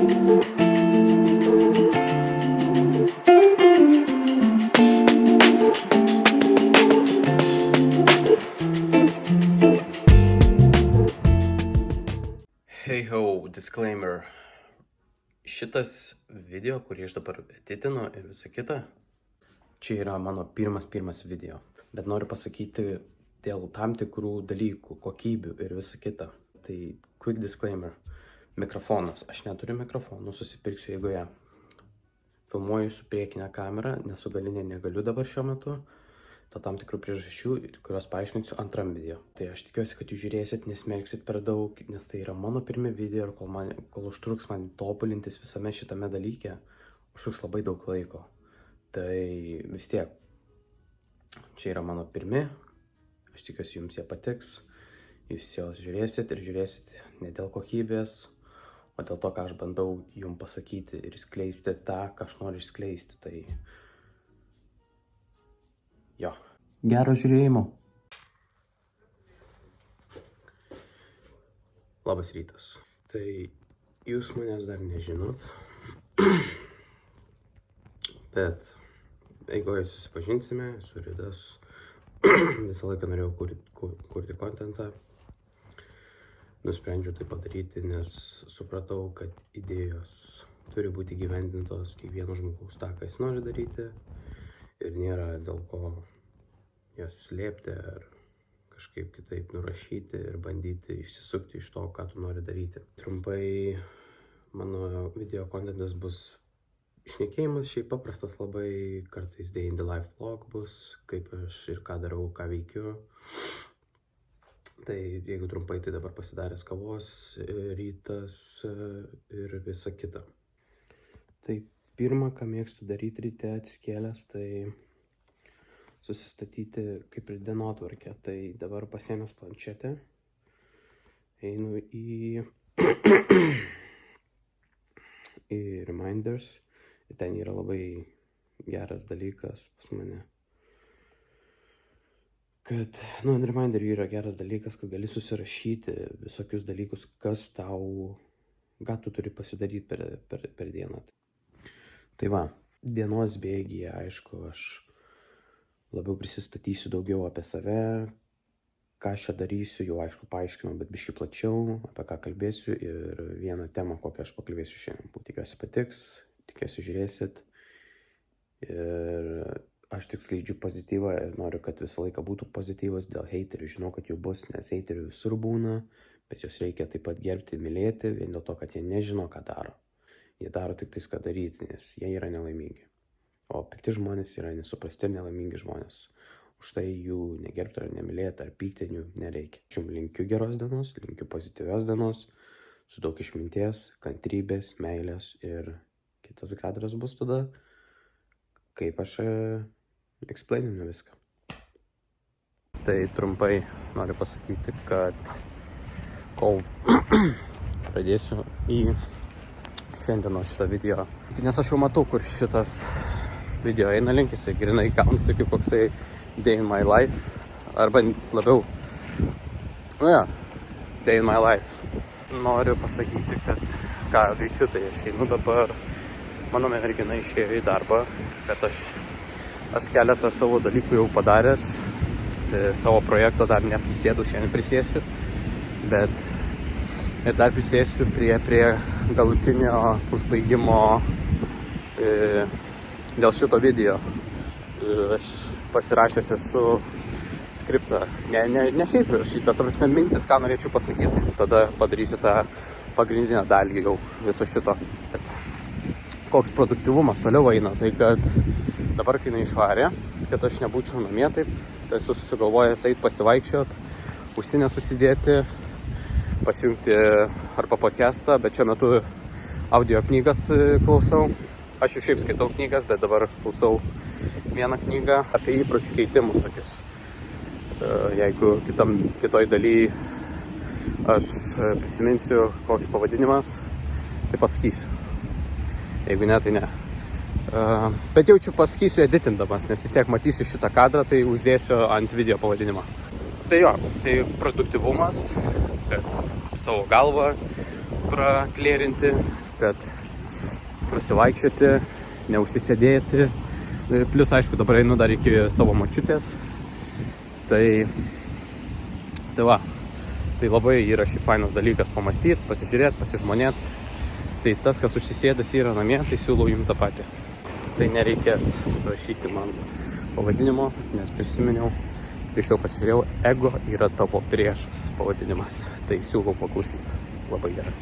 Hey ho, disclaimer. Šitas video, kurį aš dabar editinu ir visą kitą, čia yra mano pirmas video. Bet noriu pasakyti dėl tam tikrų dalykų, kokybių ir visą kitą. Tai quick disclaimer. Mikrofonas. Aš neturiu mikrofonų, susipirksiu eigoje. Filmuoju su priekinė kamera, nes su galinė negaliu dabar šiuo metu. Dėl tam tikrų priežasčių, kurios paaiškinsiu antram video. Tai aš tikiuosi, kad jūs žiūrėsit, nesmerksit per daug, nes tai yra mano pirmi video ir kol užtruks man tobulintis visame šitame dalyke, užtruks labai daug laiko. Tai vis tiek, čia yra mano pirmi, aš tikiuosi jums jie patiks, jūs jos žiūrėsit ir žiūrėsit ne dėl kokybės, o dėl to, ką aš bandau jums pasakyti ir skleisti tą, ką aš noriu išskleisti. Tai jo. Gero žiūrėjimo. Labas rytas. Tai jūs manęs dar nežinot, bet eigoje susipažinsime, esu Ridas. Visą laiką norėjau kurti kontentą. Nusprendžiau tai padaryti, nes supratau, kad idėjos turi būti įgyvendintos kiekvieno žmogaus tą, ką jis nori daryti. Ir nėra dėl ko jas slėpti ar kažkaip kitaip nurašyti ir bandyti išsisukti iš to, ką tu nori daryti. Trumpai, mano video kontentas bus šnekėjimas, šiaip paprastas labai, kartais day in the life vlog bus, kaip aš ir ką darau, ką veikiu. Tai jeigu trumpai, tai dabar pasidaręs kavos, rytas ir visa kita. Tai pirma, ką mėgstu daryti ryte atsikėlęs, tai susistatyti kaip ir dienotvarkę. Tai dabar pasiėmęs planšetę, einu į Reminders. Ir ten yra labai geras dalykas pas mane. Kad, Reminderių yra geras dalykas, kad gali susirašyti visokius dalykus, kas tau, ką tu turi pasidaryti per dieną. Tai va, dienos bėgyje, aišku, aš labiau prisistatysiu daugiau apie save, ką aš čia darysiu, jau aišku paaiškinau, bet biškį plačiau, apie ką kalbėsiu ir vieną temą, kokią aš pakalbėsiu šiandien. Tikiuosi patiks, tikiuosi žiūrėsit. Ir aš tik skleidžiu pozityvą ir noriu, kad visą laiką būtų pozityvas dėl heiterių. Žinau, kad jų bus, nes heiterių visur būna, bet juos reikia taip pat gerbti, mylėti, vien dėl to, kad jie nežino, ką daro. Jie daro tik tais, ką daryti, nes jie yra nelaimingi. O pikti žmonės yra nesuprasti ir nelaimingi žmonės. Už tai jų negerbti ar nemylėti ar pykti jų nereikia. Aš jums linkiu geros dienos, linkiu pozityvios dienos, su daug išminties, kantrybės, meilės ir kitas kadras bus tada, kaip aš explaininu viską. Tai trumpai noriu pasakyti, kad kol pradėsiu į šiandienos šitą video. Nes aš jau matau, kur šitas video eina link, jisai grinai gaunasi kaip koksai day in my life, arba labiau, day in my life. Noriu pasakyti, kad ką veikiu, tai aš einu dabar, mano mergina išėjo į darbą, kad aš keletą savo dalykų jau padaręs, savo projekto dar neprisėdu, šiandien prisėsiu, bet ir dar prisėsiu prie galutinio užbaigimo dėl šito video. Aš pasirašęs esu skriptą, ne šiaip rašyti, bet prasme mintis, ką norėčiau pasakyti. Tada padarysiu tą pagrindinę dalį jau viso šito. Bet koks produktyvumas toliau eina, tai kad dabar, kai neišvarė, kad aš nebūčiau namie taip, tai esu susigalvojęs eit pasivaikščiot, ausinę susidėti, pasijungti arba podcastą, bet šiuo metu audio knygas klausau. Aš jau šiaip skaitau knygas, bet dabar klausau vieną knygą apie įpročių keitimus tokius. Jeigu kitoj daly aš prisiminsiu, koks pavadinimas, tai pasakysiu. Jeigu ne, tai ne. Bet jaučiu pasakysiu editindamas, nes vis tiek matysiu šitą kadrą, tai uždėsiu ant video pavadinimą. Tai jo, tai produktyvumas, kad savo galvą praklėrinti, kad prasivaikščioti, neužsisėdėti. Plius, aišku, dabar einu dar iki savo močiutės. Tai va, tai labai yra šiaip fainas dalykas pamastyti, pasižiūrėti, pasižmonėti. Tai tas, kas užsisėdęs yra namie, tai siūlau jums tą patį. Tai nereikės rašyti man pavadinimo, nes prisiminiau, tiksliau pasižiūrėjau, ego yra tavo priešas pavadinimas. Tai siūlau paklausyti. Labai gerai.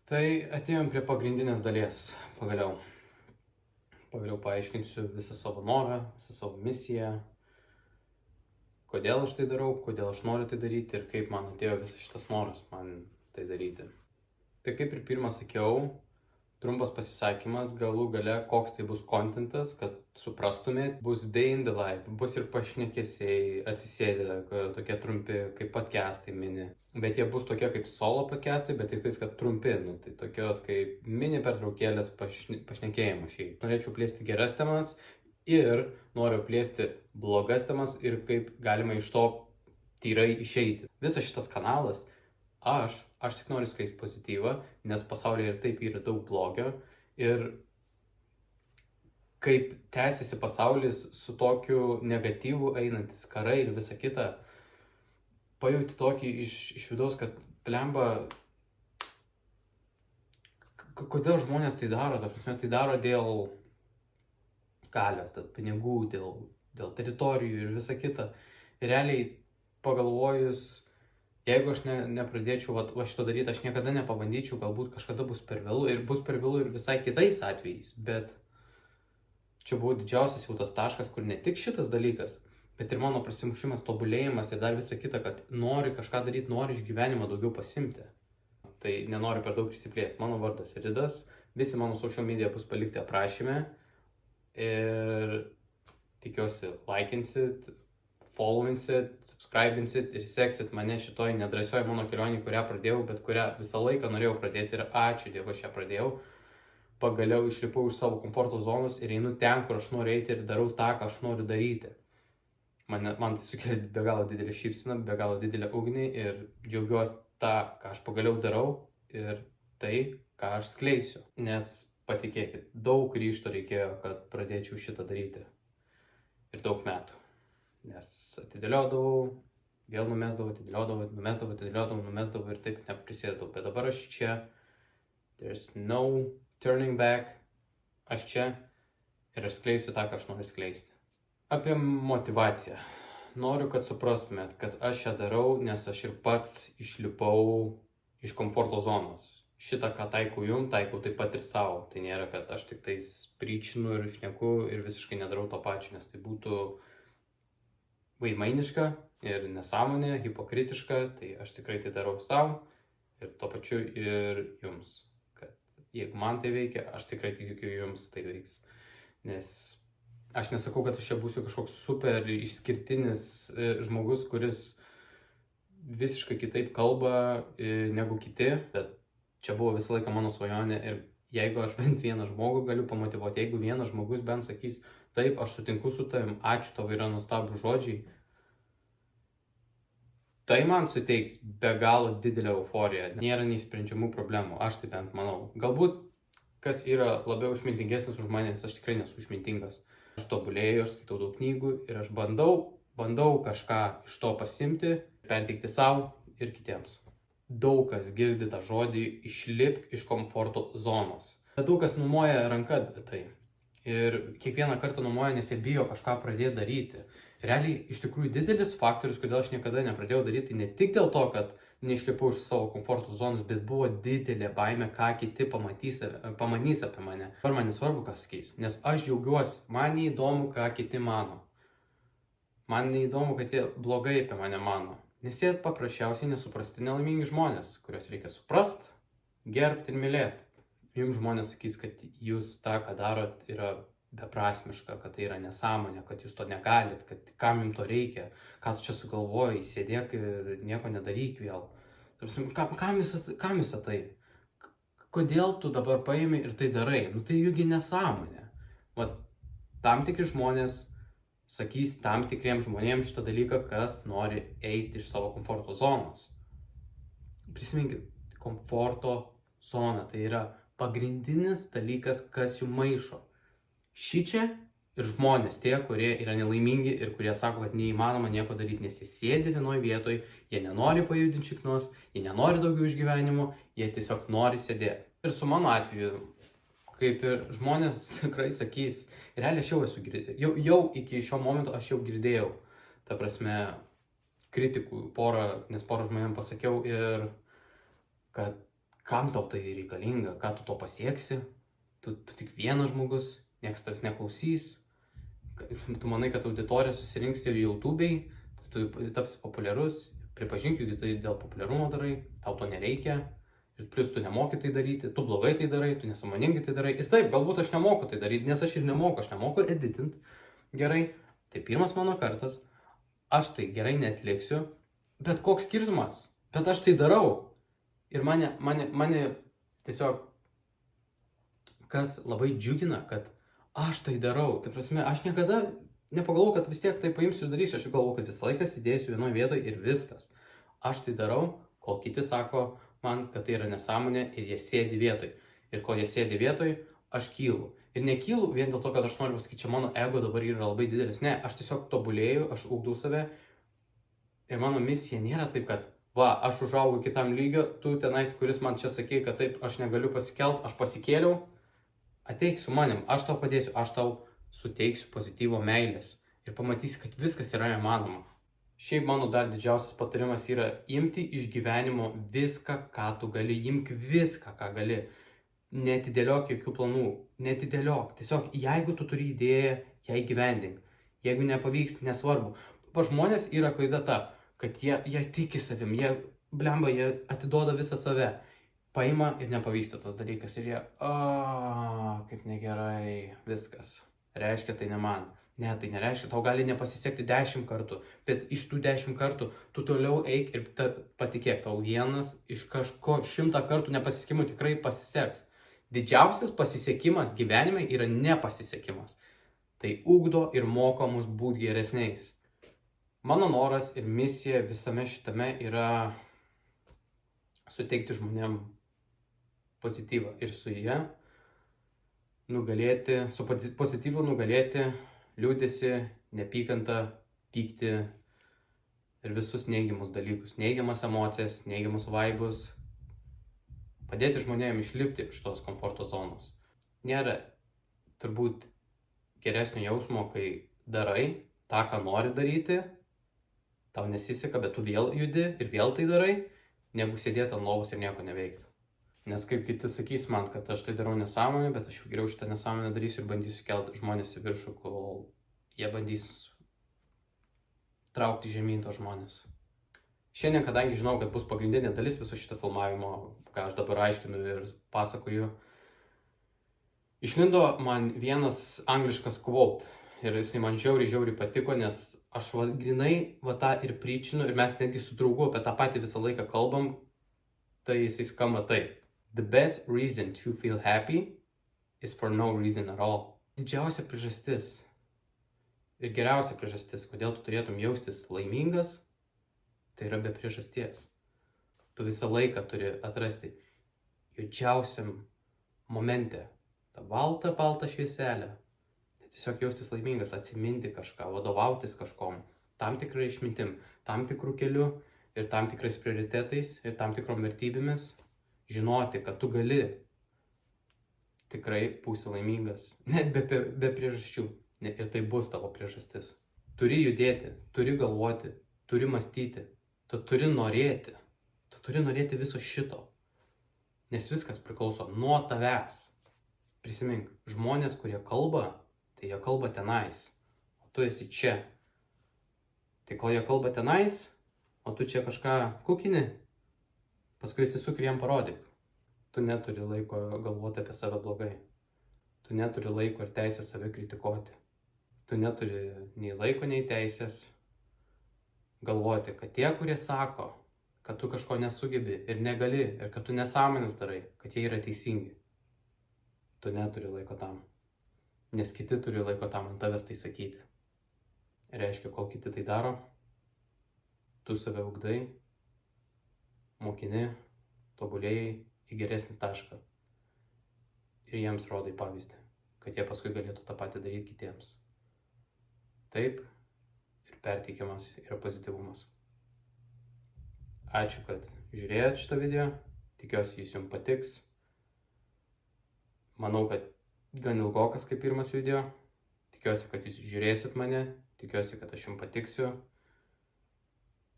Tai atėjom prie pagrindinės dalies. Pagaliau paaiškinsiu visą savo norą, visą savo misiją, kodėl aš tai darau, kodėl aš noriu tai daryti ir kaip man atėjo visas šitas noras man tai daryti. Tai kaip ir pirmą sakiau, trumpas pasisakymas, galų gale koks tai bus kontentas, kad suprastumėt, bus day in the life, bus ir pašnekesiai, atsisėdę, tokie trumpi kaip podcastai mini. Bet jie bus tokie kaip solo podcastai, bet tik tais, kad trumpi, tai tokios kaip mini pertraukėlės pašnekėjimų šiaip. Norėčiau plėsti geras temas ir noriu plėsti blogas temas ir kaip galima iš to tyrai išeiti. Visas šitas kanalas, aš tik noriu skleisti pozityvą, nes pasaulyje ir taip yra daug blogio ir kaip tęsiasi pasaulis su tokiu negatyvu einantis karai ir visa kita, pajauti tokį iš vidaus, kad blemba, kodėl žmonės tai daro, tai daro dėl galios, dėl pinigų, dėl teritorijų ir visa kita. Ir realiai pagalvojus, jeigu aš nepradėčiau va šito daryti, aš niekada nepabandyčiau, galbūt kažkada bus per vėlu ir bus per vėlu ir visai kitais atvejais, bet čia buvo didžiausias jau tas taškas, kur ne tik šitas dalykas, bet ir mano prasimušimas, tobulėjimas ir dar visa kita, kad nori kažką daryti, nori iš gyvenimo daugiau pasimti. Tai nenoriu per daug išsiplėsti. Mano vardas Ridas, visi mano social media bus palikti aprašyme ir tikiuosi laikinsit, followinsit, subscribinsit ir seksit mane šitoj nedrasioj mano kelionį, kurią pradėjau, bet kurią visą laiką norėjau pradėti ir ačiū Dievui, aš ją pradėjau. Pagaliau išlipau iš savo komforto zonos ir einu ten, kur aš noriu eiti ir darau tą, ką aš noriu daryti. Man tai sukelia be galo didelį šypseną, be galo didelę ugnį ir džiaugiuosi tą, ką aš pagaliau darau ir tai, ką aš skleisiu. Nes patikėkit, daug ryžto reikėjo, kad pradėčiau šitą daryti. Ir daug metų. Nes atidėliodavau, vėl numesdavau, numesdavau ir taip neprisėdavau. Bet dabar aš čia, there's no turning back, aš čia ir aš skleisiu tą, ką aš noriu skleisti. Apie motivaciją. Noriu, kad suprastumėt, kad aš ją darau, nes aš ir pats išlipau iš komforto zonos. Šitą, ką taikau jum, taikau taip pat ir savo. Tai nėra, kad aš tik tais pryčinu ir šneku ir visiškai nedarau to pačio, nes tai būtų vaidmainiška ir nesąmonė, hipokritiška. Tai aš tikrai tai darau savo ir tuo pačiu ir jums. Kad jeigu man tai veikia, aš tikrai tikiu jums tai veiks. Nes aš nesakau, kad aš čia būsiu kažkoks super išskirtinis žmogus, kuris visiškai kitaip kalba negu kiti, bet čia buvo visą laiką mano svajonė ir jeigu aš bent vieną žmogų galiu pamotyvuoti, jeigu vienas žmogus bent sakys, taip, aš sutinku su tavim, ačiū, tavo yra nuostabūs žodžiai, tai man suteiks be galo didelę euforiją, nėra neįsprendžiamų problemų, aš tai bent manau. Galbūt kas yra labiau išmintingesnis už mane, nes aš tikrai nesu išmintingas. Aš tobulėju, aš skaitau daug knygų ir aš bandau kažką iš to pasimti, perteikti savo ir kitiems. Daug kas girdi tą žodį išlipk iš komforto zonos. Bet daug kas numoja ranką tai. Ir kiekvieną kartą numoja, nes jie bijo kažką pradėti daryti. Realiai, iš tikrųjų, didelis faktorius, kodėl aš niekada nepradėjau daryti, ne tik dėl to, kad neišlipau iš savo komforto zonos, bet buvo didelė baimė, ką kiti pamanys apie mane. Dabar man nesvarbu, kas sakys, nes aš džiaugiuosi, man neįdomu, ką kiti mano. Man neįdomu, kad jie blogai apie mane mano, nes jie paprasčiausiai nesuprasti nelaimingi žmonės, kuriuos reikia suprast, gerbti ir mylėti. Jums žmonės sakys, kad jūs tą, ką darot, yra beprasmiška, kad tai yra nesąmonė, kad jūs to negalit, kad kam jums to reikia, ką tu čia sugalvojai, sėdėk ir nieko nedaryk vėl. Kam visą tai? Kodėl tu dabar paimi ir tai darai? Tai jūgi nesąmonė. Tam tikri žmonės sakys tam tikriems žmonėms šitą dalyką, kas nori eiti iš savo komforto zonos. prisiminkit, komforto zona. Tai yra pagrindinis dalykas, kas jums maišo. Šičia ir žmonės, tie, kurie yra nelaimingi ir kurie sako, kad neįmanoma nieko daryti, nes jie sėdi vienoje vietoje, jie nenori pajudinti šiknos, jie nenori daugiau išgyvenimo, jie tiesiog nori sėdėti. Ir su mano atveju, kaip ir žmonės tikrai sakys, realiai aš jau esu girdėjęs, jau iki šio momento aš jau girdėjau, ta prasme, kritikų nes porą žmonėm pasakiau ir kad kam tau tai reikalinga, ką tu to pasieksi, tu tik vienas žmogus, niekas tavęs neklausys, tu manai, kad auditorija susirinks ir YouTube'ai, tu tapsi populiarus, pripažink, jeigu tai dėl populiarumo darai, tau to nereikia, ir plus tu nemoki tai daryti, tu blogai tai darai, tu nesąmoningai tai darai, ir taip, galbūt aš nemoku tai daryti, nes aš ir nemoku editint gerai, tai pirmas mano kartas, aš tai gerai neatliksiu, bet koks skirtumas, bet aš tai darau, ir mane tiesiog, kas labai džiugina, kad aš tai darau, tai prasme, aš niekada nepagalvoju, kad vis tiek tai paimsiu ir darysiu, aš galvoju, kad visą laiką sėdėsiu vienoje vietoje ir viskas. Aš tai darau, kol kiti sako man, kad tai yra nesąmonė ir jie sėdi vietoj. Ir kol jie sėdi vietoj, aš kylu. Ir nekylu vien dėl to, kad aš noriu pasakyti, čia mano ego dabar yra labai didelis. Ne, aš tiesiog tobulėju, aš ugdau save. Ir mano misija nėra taip, kad va, aš užaugau kitam lygio, tu tenais, kuris man čia sakė, kad taip, aš negaliu pasikelt, aš pasikėliau. Ateik su manim, aš tau padėsiu, aš tau suteiksiu pozityvo meilės ir pamatysi, kad viskas yra įmanoma. Šiaip mano dar didžiausias patarimas yra imti iš gyvenimo viską, ką tu gali, imk viską, ką gali. Netidėliok jokių planų, netidėliok. Tiesiog, jeigu tu turi idėją, ją įgyvendink. Jeigu nepavyks, nesvarbu. Pa žmonės yra klaida ta, kad jie tiki savim, jie atiduoda visą save. Paima ir nepavyksta tas dalykas ir jie, kaip negerai, viskas. Reiškia, tai ne man. Ne, tai nereiškia, tau gali nepasisekti 10 kartų, bet iš tų 10 kartų tu toliau eik ir patikėk, tau vienas iš kažko 100 kartų nepasisekimų tikrai pasiseks. Didžiausias pasisekimas gyvenime yra nepasisekimas. Tai ugdo ir moko mus būti geresniais. Mano noras ir misija visame šitame yra suteikti žmonėm pozityvą ir su jie nugalėti, su pozityvu nugalėti liūdesį, neapykantą, pyktį ir visus neigiamus dalykus, neigiamas emocijas, neigiamus vaibus, padėti žmonėm išlipti iš tos komforto zonos. Nėra turbūt geresnio jausmo, kai darai tą, ką nori daryti, tau nesiseka, bet tu vėl judi ir vėl tai darai, negu sėdėti ant lovos ir nieko neveikti. Nes kaip kiti sakys man, kad aš tai darau nesąmonę, bet aš jau geriau šitą nesąmonę darysiu ir bandysiu kelti žmonės į viršų, kol jie bandys traukti žemyn tos žmonės. Šiandien, kadangi žinau, kad bus pagrindinė dalis viso šito filmavimo, ką aš dabar aiškinu ir pasakoju, išlindo man vienas angliškas quote ir jisai man žiauriai patiko, nes aš grinai tą ir pričinu ir mes netgi su draugu apie tą patį visą laiką kalbam, tai jisai skamba taip. The best reason to feel happy is for no reason at all. Didžiausia priežastis ir geriausia priežastis, kodėl tu turėtum jaustis laimingas, tai yra be priežasties. Tu visą laiką turi atrasti juodžiausiam momente tą baltą švieselę. Tai tiesiog jaustis laimingas, atsiminti kažką, vadovautis kažkom, tam tikrai išmintim, tam tikrų kelių ir tam tikrais prioritetais ir tam tikrom vertybėmis. Žinoti, kad tu gali tikrai būsi laimingas, net be priežasčių. Ir tai bus tavo priežastis. Turi judėti, turi galvoti, turi mąstyti, tu turi norėti viso šito. Nes viskas priklauso nuo tavęs. Prisimink, žmonės, kurie kalba, tai jie kalba tenais, o tu esi čia. Tai kol jie kalba tenais, o tu čia kažką kukini, paskui atsisuk ir jam parodyk. Tu neturi laiko galvoti apie save blogai. Tu neturi laiko ir teisės save kritikuoti. Tu neturi nei laiko, nei teisės galvoti, kad tie, kurie sako, kad tu kažko nesugebi ir negali, ir kad tu nesąmonės darai, kad jie yra teisingi. Tu neturi laiko tam. Nes kiti turi laiko tam ant tavęs tai sakyti. Reiškia, kol kiti tai daro, tu save ugdai, mokini tobulėjai į geresnį tašką ir jiems rodai pavyzdį, kad jie paskui galėtų tą patį daryti kitiems. Taip ir perteikiamas yra pozityvumas. Ačiū, kad žiūrėjot šitą video, tikiuosi jis jums patiks. Manau, kad gan ilgokas kaip pirmas video, tikiuosi, kad jūs žiūrėsit mane, tikiuosi, kad aš jums patiksiu.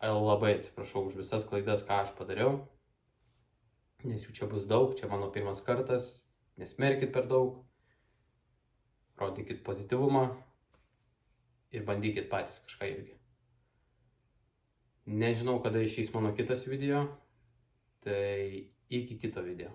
Labai atsiprašau už visas klaidas, ką aš padariau, nes jų čia bus daug, čia mano pirmas kartas, nesmerkit per daug, rodykit pozityvumą ir bandykit patys kažką irgi. Nežinau, kada išeis mano kitas video, tai iki kito video.